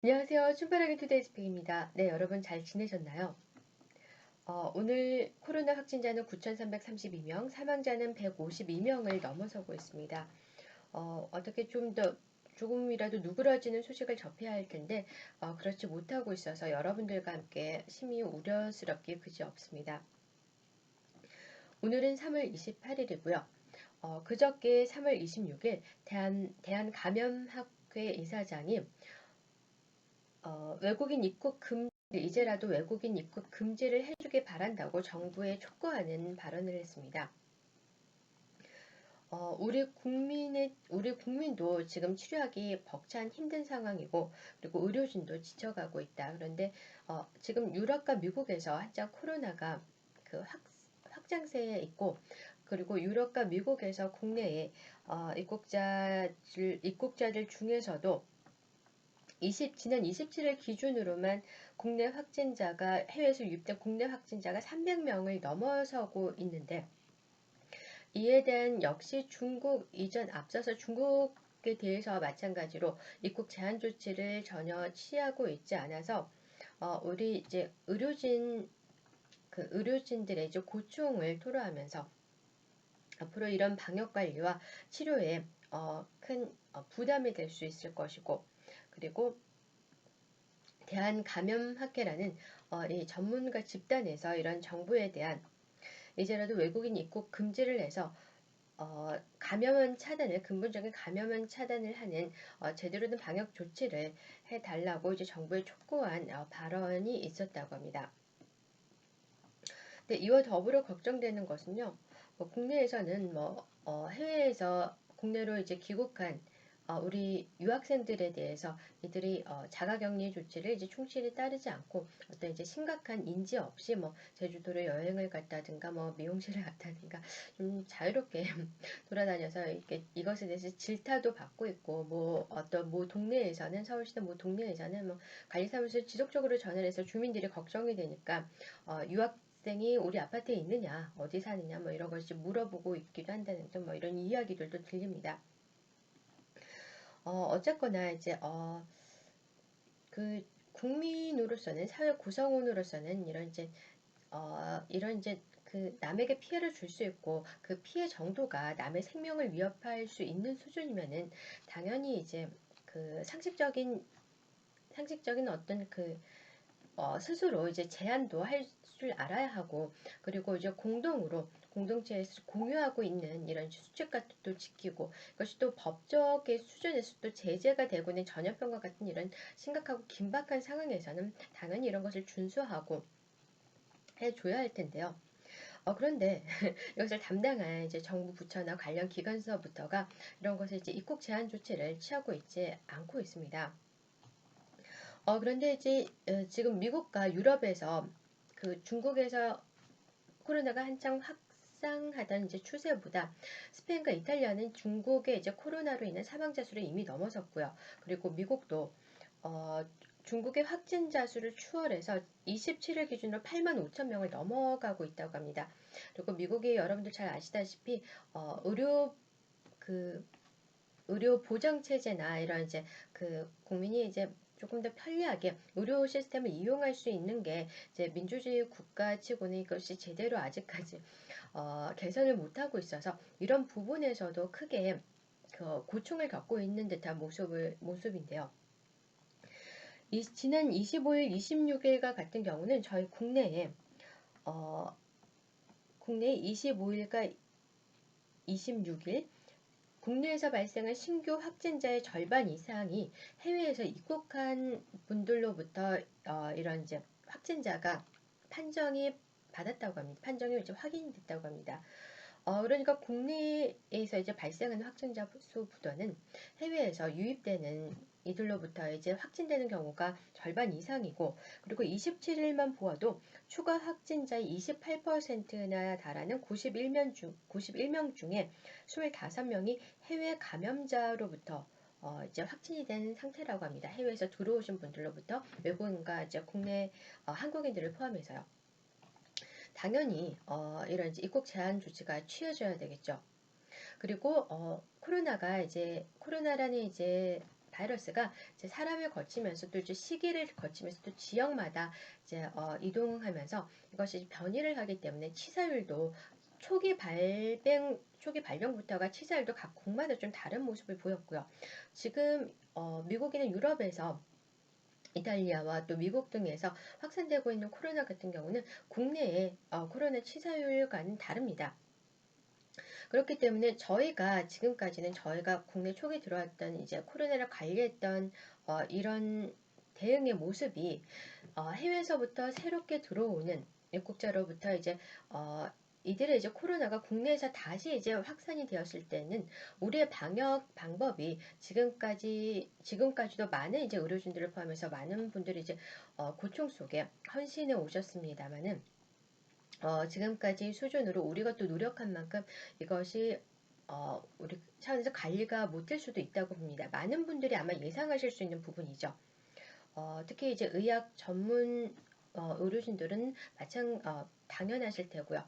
안녕하세요. 춘바라기 투데이 스픽입니다. 네, 여러분 잘 지내셨나요? 오늘 코로나 확진자는 9,332명, 사망자는 152명을 넘어서고 있습니다. 어떻게 조금이라도 누그러지는 소식을 접해야 할 텐데, 그렇지 못하고 있어서 여러분들과 함께 심히 우려스럽기 그지없습니다. 오늘은 3월 28일이고요. 그저께 3월 26일 대한감염학회 이사장이 외국인 입국 이제라도 외국인 입국 금지를 해주길 바란다고 정부에 촉구하는 발언을 했습니다. 우리 국민도 지금 치료하기 벅찬 힘든 상황이고, 그리고 의료진도 지쳐가고 있다. 그런데 지금 유럽과 미국에서 한창 코로나가 확장세에 있고, 그리고 유럽과 미국에서 국내에 입국자들 중에서도 지난 27일 기준으로만 해외에서 유입된 국내 확진자가 300명을 넘어서고 있는데, 이에 대한 역시 앞서서 중국에 대해서 마찬가지로 입국 제한 조치를 전혀 취하고 있지 않아서, 우리 이제 의료진들의 이제 고충을 토로하면서 앞으로 이런 방역 관리와 치료에 큰 부담이 될 수 있을 것이고, 그리고 대한감염학회라는 이 전문가 집단에서 이런 정부에 대한 이제라도 외국인 입국 금지를 해서 근본적인 감염은 차단을 하는 제대로 된 방역 조치를 해달라고 이제 정부에 촉구한 발언이 있었다고 합니다. 근데 이와 더불어 걱정되는 것은요, 국내에서는 해외에서 국내로 이제 귀국한 우리 유학생들에 대해서 이들이 자가격리 조치를 이제 충실히 따르지 않고 어떤 이제 심각한 인지 없이 제주도로 여행을 갔다든가 미용실을 갔다든가 좀 자유롭게 돌아다녀서 이것에 대해서 질타도 받고 있고, 어떤 동네에서는 서울시나 동네에서는 관리사무소에 지속적으로 전화를 해서 주민들이 걱정이 되니까 유학생이 우리 아파트에 있느냐, 어디 사느냐, 이런 것이 물어보고 있기도 한다는 등 이런 이야기들도 들립니다. 어쨌거나 이제 그 국민으로서는, 사회 구성원으로서는 이런 이제 남에게 피해를 줄 수 있고, 그 피해 정도가 남의 생명을 위협할 수 있는 수준이면은 당연히 이제 상식적인 어떤 스스로 이제 제한도 할 줄 알아야 하고, 그리고 이제 공동체에서 공유하고 있는 이런 수칙 같은 것도 지키고, 이것이 또 법적의 수준에서 또 제재가 되고는 전염병과 같은 이런 심각하고 긴박한 상황에서는 당연히 이런 것을 준수하고 해줘야 할 텐데요. 그런데 이것을 담당한 이제 정부 부처나 관련 기관서부터가 이런 것을 이제 입국 제한 조치를 취하고 있지 않고 있습니다. 그런데 이제 지금 미국과 유럽에서 중국에서 코로나가 한창 확산하던 이제 추세보다 스페인과 이탈리아는 중국의 이제 코로나로 인한 사망자 수를 이미 넘어섰고요. 그리고 미국도 어, 중국의 확진자 수를 추월해서 27일 기준으로 8만 5천 명을 넘어가고 있다고 합니다. 그리고 미국이 여러분들 잘 아시다시피 의료 그 의료 보장 체제나 이런 이제 국민이 이제 조금 더 편리하게 의료 시스템을 이용할 수 있는 게 이제 민주주의 국가치고는 이것이 제대로 아직까지 개선을 못하고 있어서 이런 부분에서도 크게 고충을 겪고 있는 듯한 모습인데요. 지난 25일, 26일과 같은 경우는 저희 어, 국내에 25일과 26일 국내에서 발생한 신규 확진자의 절반 이상이 해외에서 입국한 분들로부터 이런 이제 확진자가 판정이 판정이 이제 확인이 됐다고 합니다. 그러니까 국내에서 이제 발생하는 확진자 수보다는 해외에서 유입되는 이들로부터 이제 확진되는 경우가 절반 이상이고, 그리고 27일만 보아도 추가 확진자의 28%나 달하는 91명 중에 25명이 해외 감염자로부터 이제 확진이 된 상태라고 합니다. 해외에서 들어오신 분들로부터 외국인과 이제 국내 한국인들을 포함해서요. 당연히 이런 이제 입국 제한 조치가 취해져야 되겠죠. 그리고 코로나라는 이제 바이러스가 이제 사람을 거치면서 또 이제 시기를 거치면서 또 지역마다 이제 이동하면서 이것이 변이를 하기 때문에 치사율도 초기 발병부터가 치사율도 각 국마다 좀 다른 모습을 보였고요. 지금 미국이나 유럽에서 이탈리아와 또 미국 등에서 확산되고 있는 코로나 같은 경우는 국내의 코로나 치사율과는 다릅니다. 그렇기 때문에 저희가 지금까지는 저희가 국내 초기 들어왔던 이제 코로나를 관리했던 이런 대응의 모습이 해외에서부터 새롭게 들어오는 입국자로부터 이제 이들의 이제 코로나가 국내에서 다시 이제 확산이 되었을 때는 우리의 방역 방법이 지금까지도 많은 이제 의료진들을 포함해서 많은 분들이 이제 고통 속에 헌신해 오셨습니다만은 지금까지 수준으로 우리가 또 노력한 만큼 이것이 우리 차원에서 관리가 못 될 수도 있다고 봅니다. 많은 분들이 아마 예상하실 수 있는 부분이죠. 특히 이제 의학 전문 의료진들은 당연하실 테고요.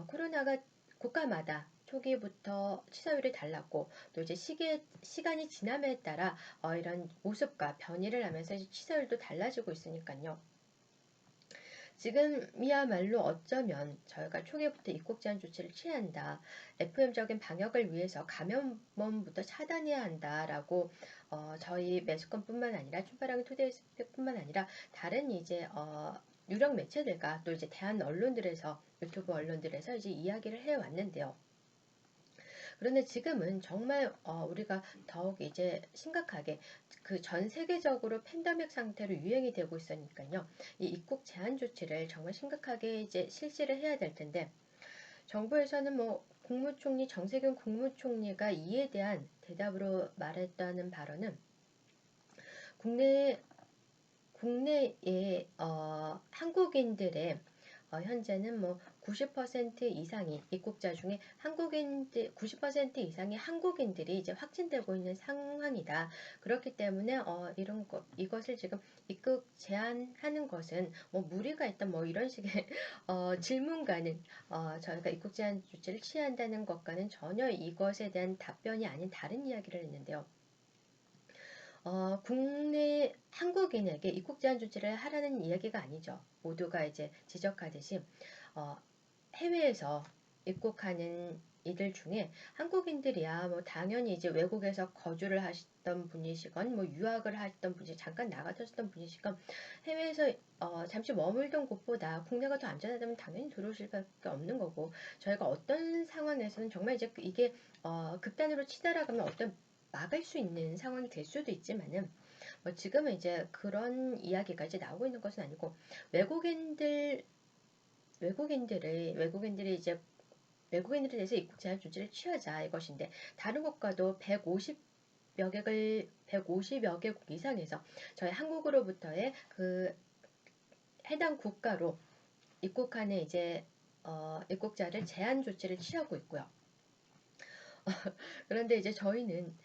코로나가 국가마다 초기부터 치사율이 달랐고 또 이제 시간이 지남에 따라 이런 모습과 변이를 하면서 치사율도 달라지고 있으니까요. 지금이야말로 어쩌면 저희가 초기부터 입국 제한 조치를 취한다. FM적인 방역을 위해서 감염원부터 차단해야 한다라고 저희 매스컴뿐만 아니라 춤바람기 투데이스뿐만 아니라 다른 이제 유력 매체들과 또 이제 대한 언론들에서 유튜브 언론들에서 이제 이야기를 해왔는데요. 그런데 지금은 정말 우리가 더욱 이제 심각하게 그 전 세계적으로 팬데믹 상태로 유행이 되고 있으니까요. 이 입국 제한 조치를 정말 심각하게 이제 실시를 해야 될 텐데 정부에서는 뭐 정세균 국무총리가 이에 대한 대답으로 말했다는 발언은 국내 국내의 한국인들의 현재는 뭐 90% 이상이 입국자 중에 90% 이상의 한국인들이 이제 확진되고 있는 상황이다. 그렇기 때문에 이것을 지금 입국 제한하는 것은 뭐 무리가 있다 뭐 이런 식의 질문과는 저희가 입국 제한 조치를 취한다는 것과는 전혀 이것에 대한 답변이 아닌 다른 이야기를 했는데요. 국내 한국인에게 입국 제한 조치를 하라는 이야기가 아니죠. 모두가 이제 지적하듯이 해외에서 입국하는 이들 중에 한국인들이야 뭐 당연히 이제 외국에서 거주를 하셨던 분이시건 뭐 유학을 하셨던 분이 잠깐 나가셨던 분이시건 해외에서 잠시 머물던 곳보다 국내가 더 안전하다면 당연히 들어오실 수밖에 없는 거고 저희가 어떤 상황에서는 정말 이제 이게 극단으로 치달아가면 어떤 막을 수 있는 상황이 될 수도 있지만은 지금은 이제 그런 이야기가 이제 나오고 있는 것은 아니고 외국인들이 이제 외국인들에 대해서 입국 제한 조치를 취하자 이것인데 다른 국가도 150여 개국 이상에서 저희 한국으로부터의 그 해당 국가로 입국하는 이제 입국자를 제한 조치를 취하고 있고요. 그런데 이제 저희는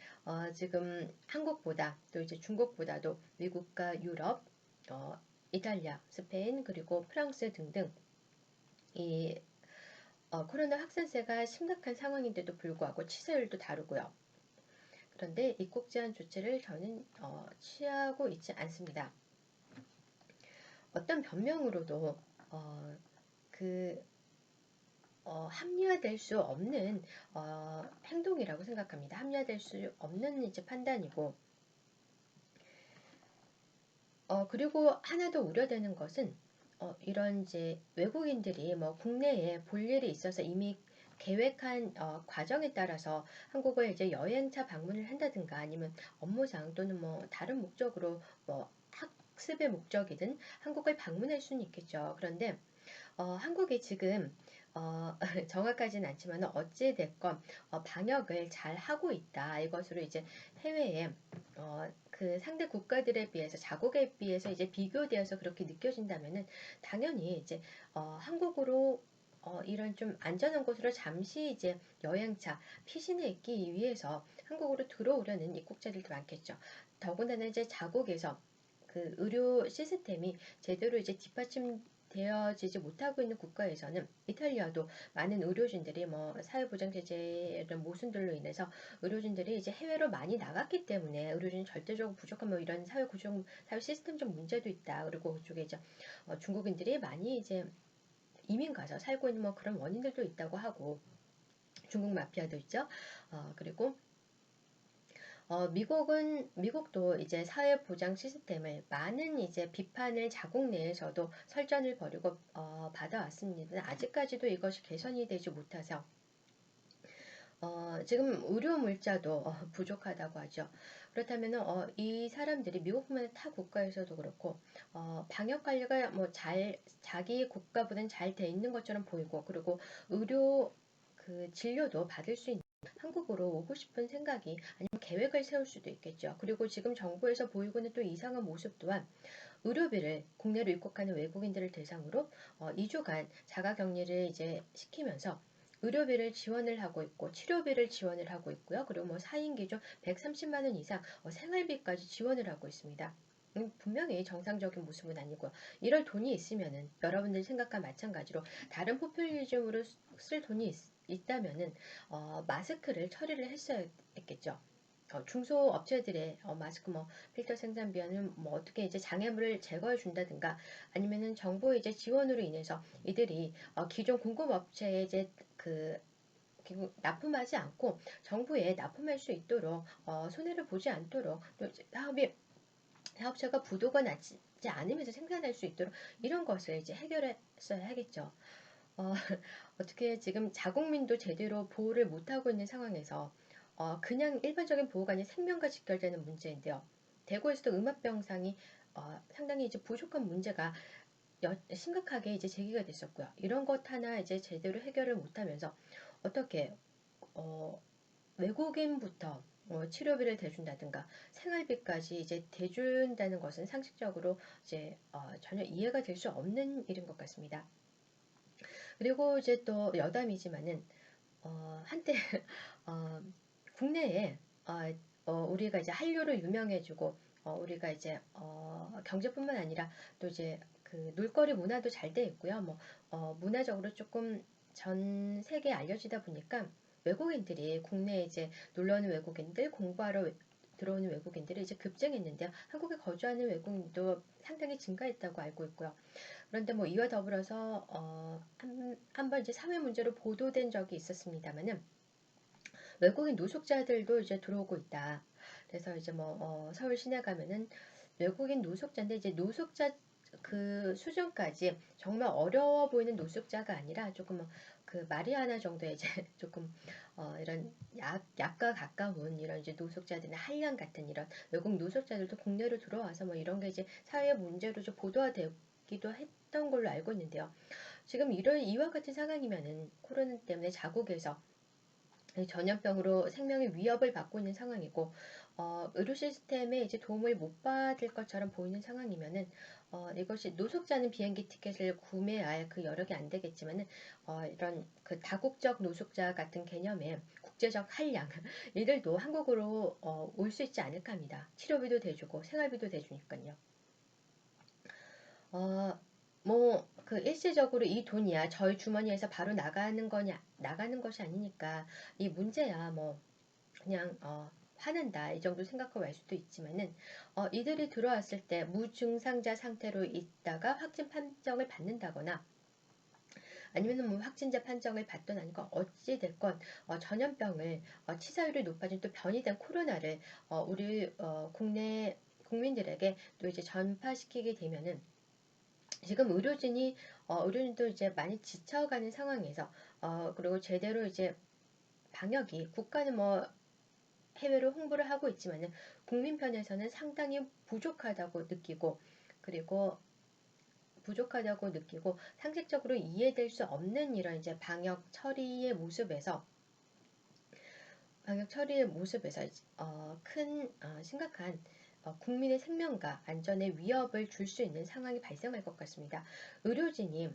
지금 한국보다 또 이제 중국보다도 미국과 유럽, 이탈리아, 스페인 그리고 프랑스 등등 이 코로나 확산세가 심각한 상황인데도 불구하고 치사율도 다르고요. 그런데 입국 제한 조치를 저는 취하고 있지 않습니다. 어떤 변명으로도 그 합리화될 수 없는 행동이라고 생각합니다. 합리화될 수 없는 이제 판단이고 그리고 하나 더 우려되는 것은 이런 이제 외국인들이 뭐 국내에 볼 일이 있어서 이미 계획한 과정에 따라서 한국을 이제 여행차 방문을 한다든가 아니면 업무상 또는 뭐 다른 목적으로 뭐 학습의 목적이든 한국을 방문할 수는 있겠죠. 그런데 한국이 지금 정확하진 않지만 어찌 됐건 방역을 잘 하고 있다. 이것으로 이제 해외에 그 상대 국가들에 비해서 자국에 비해서 이제 비교되어서 그렇게 느껴진다면은 당연히 이제 한국으로 이런 좀 안전한 곳으로 잠시 이제 여행차 피신해 있기 위해서 한국으로 들어오려는 입국자들도 많겠죠. 더군다나 이제 자국에서 그 의료 시스템이 제대로 이제 뒷받침되어 되어지지 못하고 있는 국가에서는 이탈리아도 많은 의료진들이 뭐 사회보장제재 이런 모순들로 인해서 의료진들이 이제 해외로 많이 나갔기 때문에 의료진이 절대적으로 부족한 뭐 이런 사회 시스템적 문제도 있다. 그리고 그쪽에 이제 중국인들이 많이 이제 이민 가서 살고 있는 뭐 그런 원인들도 있다고 하고 중국 마피아도 있죠. 그리고 미국도 이제 사회보장 시스템을 많은 이제 비판을 자국 내에서도 설전을 벌이고 받아왔습니다. 아직까지도 이것이 개선이 되지 못해서 지금 의료 물자도 부족하다고 하죠. 그렇다면 이 사람들이 미국뿐만 아니라 타 국가에서도 그렇고 방역 관리가 뭐 자기 국가보다는 잘 돼 있는 것처럼 보이고 그리고 의료 그 진료도 받을 수 있는 한국으로 오고 싶은 생각이 아니면 계획을 세울 수도 있겠죠. 그리고 지금 정부에서 보이고 있는 또 이상한 모습 또한 의료비를 국내로 입국하는 외국인들을 대상으로 2주간 자가격리를 이제 시키면서 의료비를 지원을 하고 있고 치료비를 지원을 하고 있고요. 그리고 뭐 4인 기준 130만 원 이상 생활비까지 지원을 하고 있습니다. 분명히 정상적인 모습은 아니고요. 이럴 돈이 있으면은 여러분들 생각과 마찬가지로 다른 포퓰리즘으로 쓸 돈이 있다면은 마스크를 처리를 했어야 했겠죠. 중소업체들의 마스크 뭐 필터 생산비는 뭐 어떻게 이제 장애물을 제거해 준다든가 아니면은 정부의 이제 지원으로 인해서 이들이 기존 공급업체에 이제 그 납품하지 않고 정부에 납품할 수 있도록 손해를 보지 않도록 또 이제 사업체가 부도가 나지 않으면서 생산할 수 있도록 이런 것을 이제 해결했어야 하겠죠. 어, 어떻게 지금 자국민도 제대로 보호를 못하고 있는 상황에서 그냥 일반적인 보호가 아닌 생명과 직결되는 문제인데요. 대구에서도 음압병상이 상당히 이제 부족한 문제가 심각하게 이제 제기가 됐었고요. 이런 것 하나 이제 제대로 해결을 못하면서 어떻게 어, 외국인부터 치료비를 대준다든가 생활비까지 이제 대준다는 것은 상식적으로 이제 전혀 이해가 될 수 없는 일인 것 같습니다. 그리고 이제 또 여담이지만은 한때 어, 국내에 우리가 이제 한류로 유명해지고 우리가 이제 경제뿐만 아니라 또 이제 그 놀거리 문화도 잘 돼 있고요. 뭐 문화적으로 조금 전 세계에 알려지다 보니까 외국인들이 국내에 이제 놀러 오는 외국인들 공부하러 들어오는 외국인들이 이제 급증했는데요. 한국에 거주하는 외국인도 상당히 증가했다고 알고 있고요. 그런데 뭐 이와 더불어서 한번 이제 사회 문제로 보도된 적이 있었습니다만은 외국인 노숙자들도 이제 들어오고 있다. 그래서 이제 뭐 서울 시내 가면은 외국인 노숙자인데 이제 노숙자 그 수준까지 정말 어려워 보이는 노숙자가 아니라 조금 그 마리아나 정도의 이제 조금 이런 약과 가까운 이런 이제 노숙자들이나 한량 같은 이런 외국 노숙자들도 국내로 들어와서 뭐 이런 게 이제 사회 문제로 좀 보도화되기도 했던 걸로 알고 있는데요. 지금 이와 같은 상황이면은 코로나 때문에 자국에서 전염병으로 생명의 위협을 받고 있는 상황이고 의료 시스템에 이제 도움을 못 받을 것처럼 보이는 상황이면은 이것이 노숙자는 비행기 티켓을 구매할 그 여력이 안 되겠지만은 이런 그 다국적 노숙자 같은 개념의 국제적 한량 이들도 한국으로 올 수 있지 않을까 합니다. 치료비도 대주고 생활비도 대주니까요. 어, 뭐, 그 일시적으로 이 돈이야 저희 주머니에서 바로 나가는 것이 아니니까 이 문제야 뭐 그냥 화낸다 이 정도 생각하고 말 수도 있지만은 이들이 들어왔을 때 무증상자 상태로 있다가 확진 판정을 받는다거나 아니면은 뭐 확진자 판정을 받던 아니건 어찌 됐건 전염병을 치사율이 높아진 또 변이된 코로나를 우리 국내 국민들에게 또 이제 전파시키게 되면은 지금 의료진도 이제 많이 지쳐가는 상황에서 그리고 제대로 이제 방역이 국가는 뭐 해외로 홍보를 하고 있지만은 국민 편에서는 상당히 그리고 부족하다고 느끼고 상식적으로 이해될 수 없는 이런 이제 방역 처리의 모습에서 큰 심각한 국민의 생명과 안전에 위협을 줄 수 있는 상황이 발생할 것 같습니다. 의료진이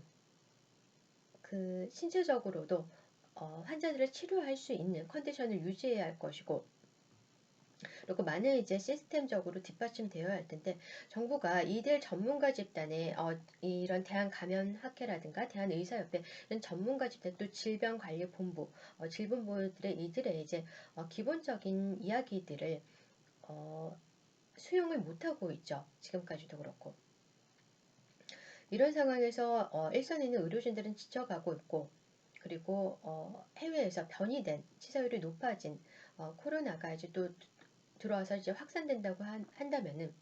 그 신체적으로도 환자들을 치료할 수 있는 컨디션을 유지해야 할 것이고 그리고 많은 이제 시스템적으로 뒷받침되어야 할 텐데 정부가 이들 전문가 집단에 이런 대한감염학회라든가 대한의사협회 이런 전문가 집단 또 질병관리본부 질본부들의 이들의 이제 기본적인 이야기들을 어, 수용을 못하고 있죠. 지금까지도 그렇고. 이런 상황에서 일선에 있는 의료진들은 지쳐가고 있고 그리고 해외에서 변이된 치사율이 높아진 코로나가 이제 또 들어와서 이제 확산된다고 한다면은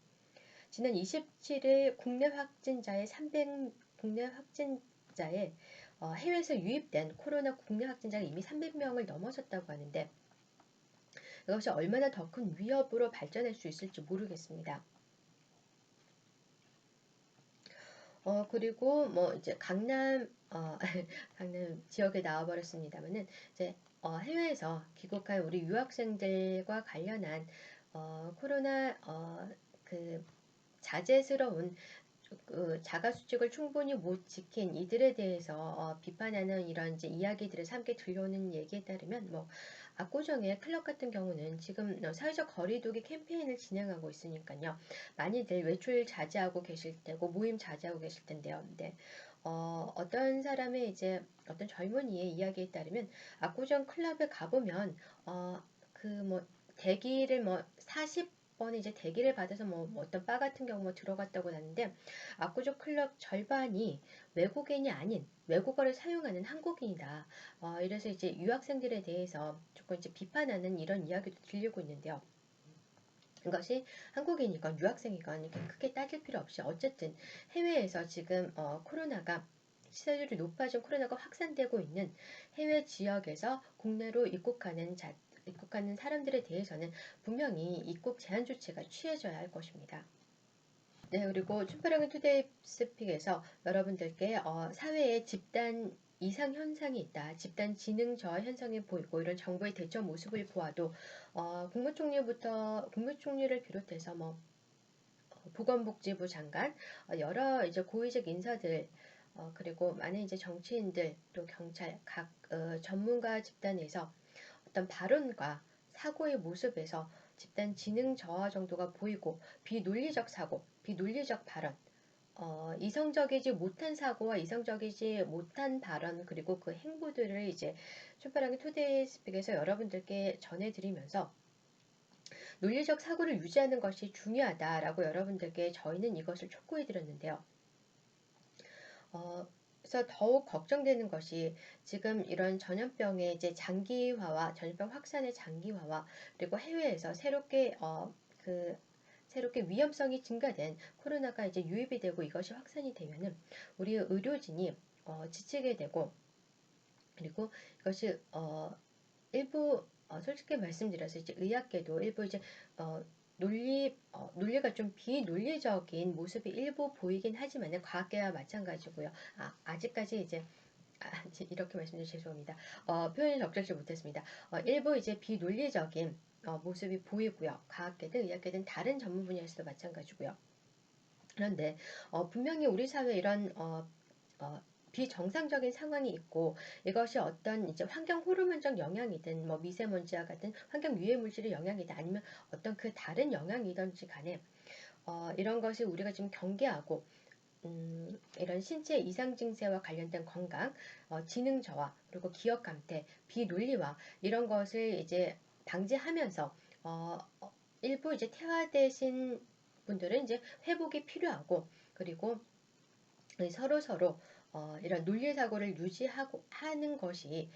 지난 27일 국내 확진자의 해외에서 유입된 코로나 국내 확진자가 이미 300명을 넘어섰다고 하는데 이것이 얼마나 더 큰 위협으로 발전할 수 있을지 모르겠습니다. 그리고 뭐 이제 강남 강남 지역에 나와버렸습니다만은 이제 해외에서 귀국한 우리 유학생들과 관련한 코로나 그 자제스러운 그 자가수칙을 충분히 못 지킨 이들에 대해서 비판하는 이런 이제 이야기들을 함께 들려오는 얘기에 따르면 뭐 압구정의 클럽 같은 경우는 지금 사회적 거리두기 캠페인을 진행하고 있으니까요. 많이들 외출 자제하고 계실 테고 모임 자제하고 계실 텐데요. 근데 어떤 사람의 이제 어떤 젊은이의 이야기에 따르면 압구정 클럽에 가보면 그 뭐 대기를 뭐 40번에 이제 대기를 받아서 뭐 어떤 바 같은 경우 뭐 들어갔다고 하는데 압구정 클럽 절반이 외국인이 아닌 외국어를 사용하는 한국인이다. 이래서 이제 유학생들에 대해서 조금 이제 비판하는 이런 이야기도 들리고 있는데요. 이것이 한국인이건 유학생이건 이렇게 크게 따질 필요 없이 어쨌든 해외에서 지금 코로나가 시세율이 높아진 코로나가 확산되고 있는 해외 지역에서 국내로 입국하는 사람들에 대해서는 분명히 입국 제한 조치가 취해져야 할 것입니다. 네, 그리고 춘파랑은 투데이 스픽에서 여러분들께 사회에 집단 이상 현상이 있다. 집단 지능 저하 현상이 보이고 이런 정부의 대처 모습을 보아도 국무총리를 비롯해서 뭐 보건복지부 장관 여러 이제 고위직 인사들 그리고 많은 이제 정치인들 또 경찰 각 전문가 집단에서 어떤 발언과 사고의 모습에서 집단 지능 저하 정도가 보이고 비논리적 사고, 비논리적 발언, 이성적이지 못한 사고와 이성적이지 못한 발언 그리고 그 행보들을 이제 촌파랑이 투데이 스픽에서 여러분들께 전해드리면서 논리적 사고를 유지하는 것이 중요하다라고 여러분들께 저희는 이것을 촉구해드렸는데요. 그래서 더욱 걱정되는 것이 지금 이런 전염병의 이제 장기화와 전염병 확산의 장기화와 그리고 해외에서 새롭게 위험성이 증가된 코로나가 이제 유입이 되고 이것이 확산이 되면은 우리 의료진이 지치게 되고 그리고 이것이 일부 솔직히 말씀드려서 이제 의학계도 일부 이제 논리가 좀 비논리적인 모습이 일부 보이긴 하지만은 과학계와 마찬가지고요. 아직까지 이제 이렇게 말씀드려 죄송합니다. 표현이 적절치 못했습니다. 일부 이제 비논리적인 모습이 보이고요. 과학계든 의학계든 다른 전문 분야에서도 마찬가지고요. 그런데 분명히 우리 사회에 이런 비정상적인 상황이 있고 이것이 어떤 이제 환경 호르몬적 영향이든 뭐 미세먼지와 같은 환경 유해 물질의 영향이든 아니면 어떤 그 다른 영향이든지 간에 이런 것이 우리가 지금 경계하고 이런 신체 이상 증세와 관련된 건강, 지능 저하, 그리고 기억 감퇴, 비논리화 이런 것을 이제 방지하면서 일부 이제 퇴화되신 분들은 이제 회복이 필요하고 그리고 서로 이런 논리 사고를 유지하고 하는 것이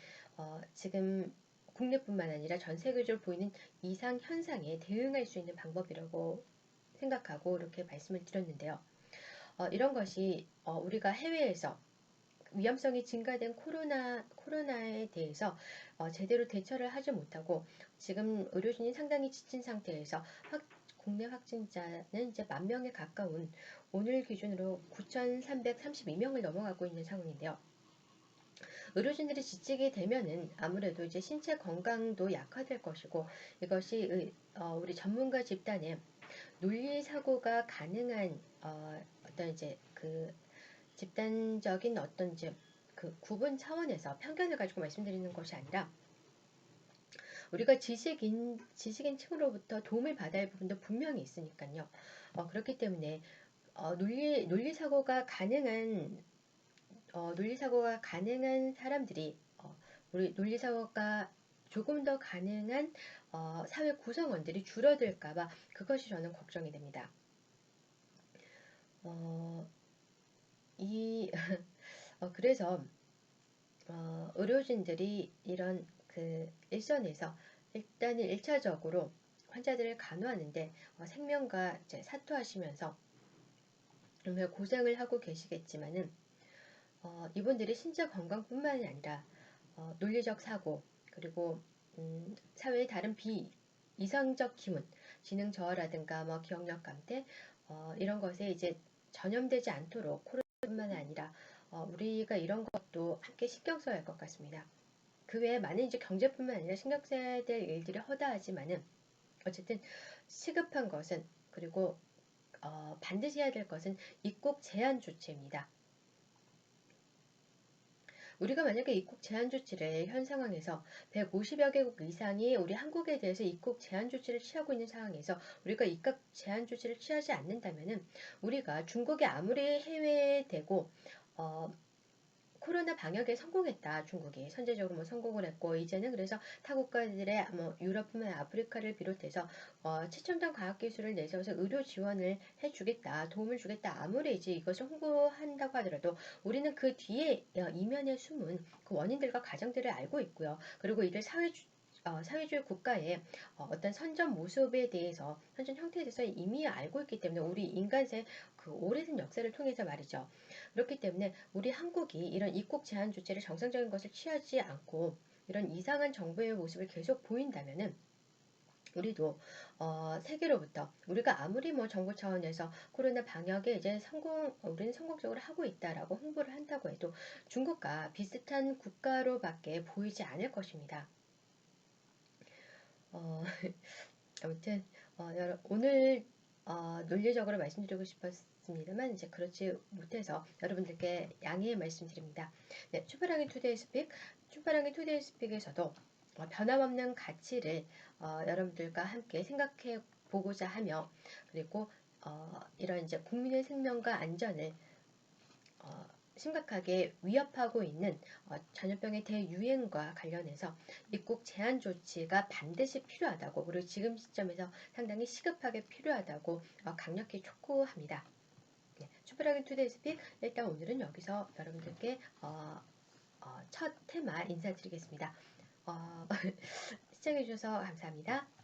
지금 국내뿐만 아니라 전 세계적으로 보이는 이상 현상에 대응할 수 있는 방법이라고 생각하고 이렇게 말씀을 드렸는데요. 이런 것이 우리가 해외에서 위험성이 증가된 코로나에 대해서 제대로 대처를 하지 못하고 지금 의료진이 상당히 지친 상태에서 국내 확진자는 이제 10,000명에 가까운 오늘 기준으로 9,332명을 넘어가고 있는 상황인데요. 의료진들이 지치게 되면은 아무래도 이제 신체 건강도 약화될 것이고 이것이 우리 전문가 집단의 논리 사고가 가능한 어떤 이제 그 집단적인 어떤 이제 그 구분 차원에서 편견을 가지고 말씀드리는 것이 아니라 우리가 지식인 층으로부터 도움을 받아야 할 부분도 분명히 있으니까요. 그렇기 때문에 논리사고가 가능한 사람들이 우리 논리사고가 조금 더 가능한 사회 구성원들이 줄어들까봐 그것이 저는 걱정이 됩니다. 어, 이 그래서 의료진들이 이런 그 일선에서 일단은 1차적으로 환자들을 간호하는데 생명과 이제 사투하시면서 정말 고생을 하고 계시겠지만은 이분들이 신체 건강뿐만이 아니라 논리적 사고 그리고 사회의 다른 비이상적 기문, 지능 저하라든가 뭐 기억력 감퇴 이런 것에 이제 전염되지 않도록 코로나뿐만 아니라 우리가 이런 것도 함께 신경 써야 할 것 같습니다. 그 외에 많은 이제 경제뿐만 아니라 신경 써야 될 일들이 허다하지만은 어쨌든 시급한 것은 그리고 반드시 해야 될 것은 입국 제한 조치입니다. 우리가 만약에 입국 제한 조치를 현 상황에서 150여 개국 이상이 우리 한국에 대해서 입국 제한 조치를 취하고 있는 상황에서 우리가 입국 제한 조치를 취하지 않는다면은 우리가 중국이 아무리 해외에 대고 코로나 방역에 성공했다. 중국이 선제적으로 뭐 성공을 했고 이제는 그래서 타 국가들의 뭐 유럽뿐만 아니라 아프리카를 비롯해서 최첨단 과학기술을 내세워서 의료 지원을 해주겠다, 도움을 주겠다. 아무리 이제 이것을 홍보한다고 하더라도 우리는 그 뒤에 이면에 숨은 그 원인들과 과정들을 알고 있고요. 그리고 이들 사회주의 국가의 어떤 선전 모습에 대해서, 선전 형태에 대해서 이미 알고 있기 때문에 우리 인간의 그 오래된 역사를 통해서 말이죠. 그렇기 때문에 우리 한국이 이런 입국 제한 조치를 정상적인 것을 취하지 않고 이런 이상한 정부의 모습을 계속 보인다면은 우리도 세계로부터 우리가 아무리 뭐 정부 차원에서 코로나 방역에 이제 우리는 성공적으로 하고 있다라고 홍보를 한다고 해도 중국과 비슷한 국가로밖에 보이지 않을 것입니다. 어, 아무튼 오늘 논리적으로 말씀드리고 싶었습니다만 이제 그렇지 못해서 여러분들께 양해의 말씀드립니다. 네, 춘바랑의 투데이 스픽에서도 변함없는 가치를 여러분들과 함께 생각해 보고자 하며 그리고 이런 이제 국민의 생명과 안전을 심각하게 위협하고 있는 전염병의 대유행과 관련해서 입국 제한 조치가 반드시 필요하다고 그리고 지금 시점에서 상당히 시급하게 필요하다고 강력히 촉구합니다. 네, 슈퍼라긴 투데이 스픽 일단 오늘은 여기서 여러분들께 첫 테마 인사드리겠습니다. 시청해주셔서 감사합니다.